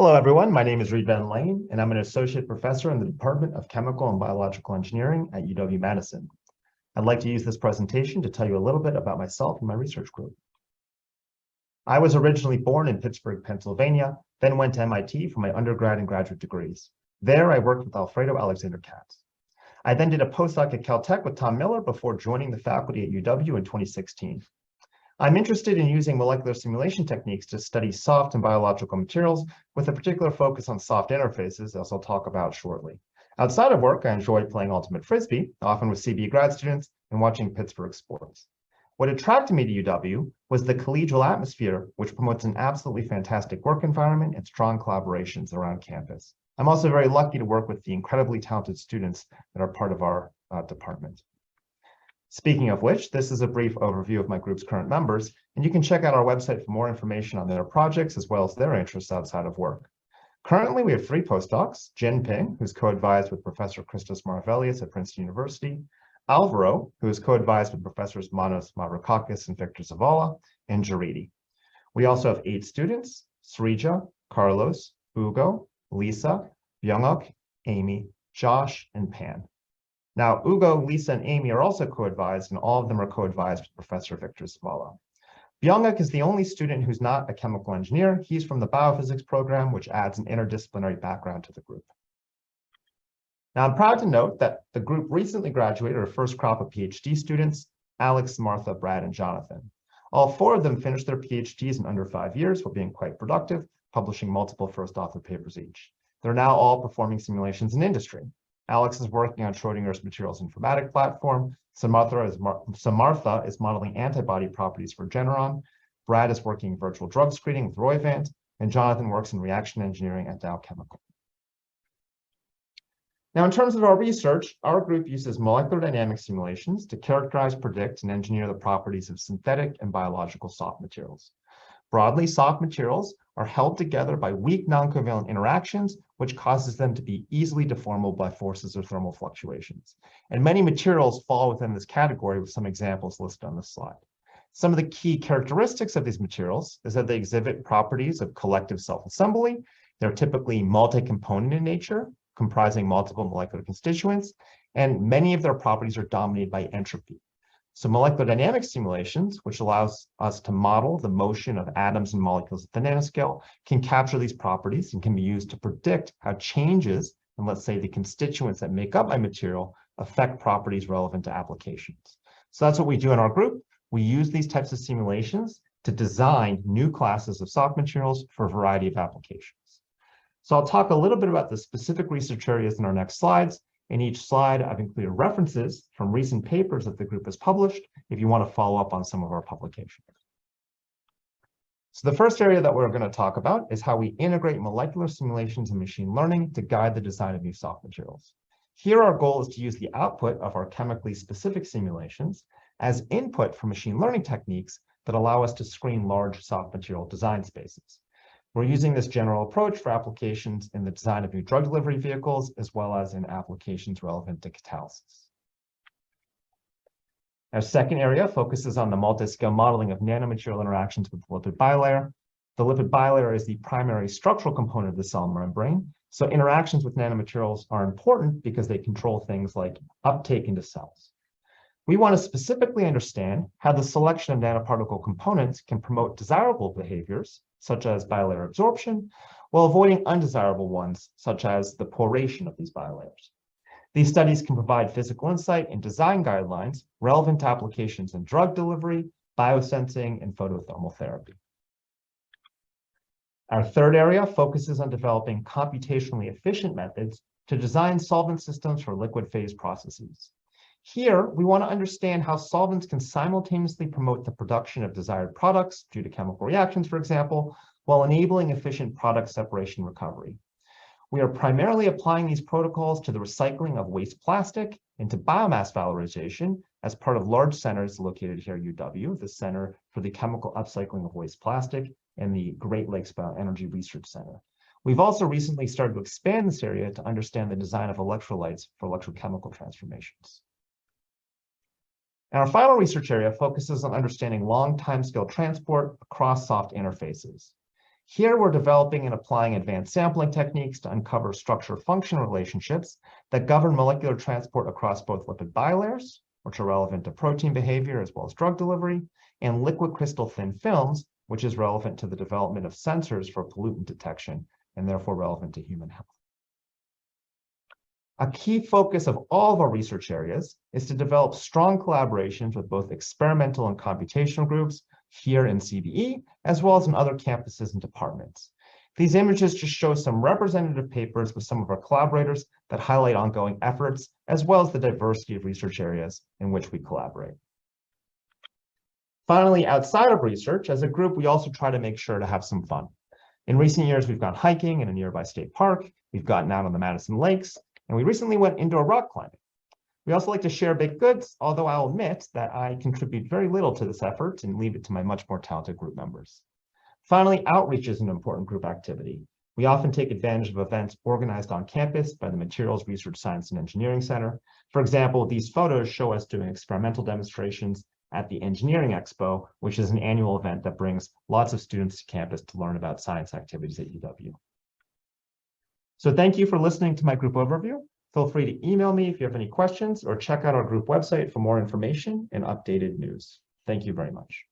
Hello, everyone. My name is Reed Van Lehn, and I'm an associate professor in the Department of Chemical and Biological Engineering at UW-Madison. I'd like to use this presentation to tell you a little bit about myself and my research group. I was originally born in Pittsburgh, Pennsylvania, then went to MIT for my undergrad and graduate degrees. There, I worked with Alfredo Alexander Katz. I then did a postdoc at Caltech with Tom Miller before joining the faculty at UW in 2016. I'm interested in using molecular simulation techniques to study soft and biological materials with a particular focus on soft interfaces, as I'll talk about shortly. Outside of work, I enjoy playing ultimate frisbee, often with CBE grad students, and watching Pittsburgh sports. What attracted me to UW was the collegial atmosphere, which promotes an absolutely fantastic work environment and strong collaborations around campus. I'm also very lucky to work with the incredibly talented students that are part of our department. Speaking of which, this is a brief overview of my group's current members, and you can check out our website for more information on their projects as well as their interests outside of work. Currently, we have 3 postdocs: Jin Ping, who's co-advised with Professor Christos Maravelius at Princeton University; Alvaro, who is co-advised with Professors Manos Mavroukakis and Victor Zavala; and Jaridi. We also have 8 students: Srija, Carlos, Ugo, Lisa, Byunguk, Amy, Josh, and Pan. Now, Ugo, Lisa, and Amy are also co-advised, and all of them are co-advised with Professor Victor Zavala. Byunguk is the only student who's not a chemical engineer. He's from the biophysics program, which adds an interdisciplinary background to the group. Now, I'm proud to note that the group recently graduated our first crop of PhD students: Alex, Martha, Brad, and Jonathan. All 4 of them finished their PhDs in under 5 years while being quite productive, publishing multiple first author papers each. They're now all performing simulations in industry. Alex is working on Schrodinger's materials informatic platform. Martha is modeling antibody properties for Regeneron. Brad is working virtual drug screening with Roivant, and Jonathan works in reaction engineering at Dow Chemical. Now, in terms of our research, our group uses molecular dynamic simulations to characterize, predict, and engineer the properties of synthetic and biological soft materials. Broadly, soft materials are held together by weak non-covalent interactions, which causes them to be easily deformable by forces or thermal fluctuations. And many materials fall within this category, with some examples listed on this slide. Some of the key characteristics of these materials is that they exhibit properties of collective self-assembly. They're typically multi-component in nature, comprising multiple molecular constituents, and many of their properties are dominated by entropy. So molecular dynamics simulations, which allows us to model the motion of atoms and molecules at the nanoscale, can capture these properties and can be used to predict how changes in, let's say, the constituents that make up my material affect properties relevant to applications. So that's what we do in our group. We use these types of simulations to design new classes of soft materials for a variety of applications. So I'll talk a little bit about the specific research areas in our next slides. In each slide, I've included references from recent papers that the group has published if you want to follow up on some of our publications. So the first area that we're going to talk about is how we integrate molecular simulations and machine learning to guide the design of new soft materials. Here, our goal is to use the output of our chemically specific simulations as input for machine learning techniques that allow us to screen large soft material design spaces. We're using this general approach for applications in the design of new drug delivery vehicles, as well as in applications relevant to catalysis. Our second area focuses on the multi-scale modeling of nanomaterial interactions with the lipid bilayer. The lipid bilayer is the primary structural component of the cell membrane, so interactions with nanomaterials are important because they control things like uptake into cells. We want to specifically understand how the selection of nanoparticle components can promote desirable behaviors, such as bilayer absorption, while avoiding undesirable ones, such as the poration of these bilayers. These studies can provide physical insight and design guidelines relevant to applications in drug delivery, biosensing, and photothermal therapy. Our third area focuses on developing computationally efficient methods to design solvent systems for liquid phase processes. Here, we want to understand how solvents can simultaneously promote the production of desired products due to chemical reactions, for example, while enabling efficient product separation recovery. We are primarily applying these protocols to the recycling of waste plastic and to biomass valorization as part of large centers located here at UW, the Center for the Chemical Upcycling of Waste Plastic and the Great Lakes Bioenergy Research Center. We've also recently started to expand this area to understand the design of electrolytes for electrochemical transformations. And our final research area focuses on understanding long timescale transport across soft interfaces. Here, we're developing and applying advanced sampling techniques to uncover structure-function relationships that govern molecular transport across both lipid bilayers, which are relevant to protein behavior as well as drug delivery, and liquid crystal thin films, which is relevant to the development of sensors for pollutant detection and therefore relevant to human health. A key focus of all of our research areas is to develop strong collaborations with both experimental and computational groups here in CBE, as well as in other campuses and departments. These images just show some representative papers with some of our collaborators that highlight ongoing efforts, as well as the diversity of research areas in which we collaborate. Finally, outside of research, as a group, we also try to make sure to have some fun. In recent years, we've gone hiking in a nearby state park, we've gotten out on the Madison Lakes, and we recently went indoor rock climbing. We also like to share baked goods, although I'll admit that I contribute very little to this effort and leave it to my much more talented group members. Finally, outreach is an important group activity. We often take advantage of events organized on campus by the Materials Research Science and Engineering Center. For example, these photos show us doing experimental demonstrations at the Engineering Expo, which is an annual event that brings lots of students to campus to learn about science activities at UW. So thank you for listening to my group overview. Feel free to email me if you have any questions or check out our group website for more information and updated news. Thank you very much.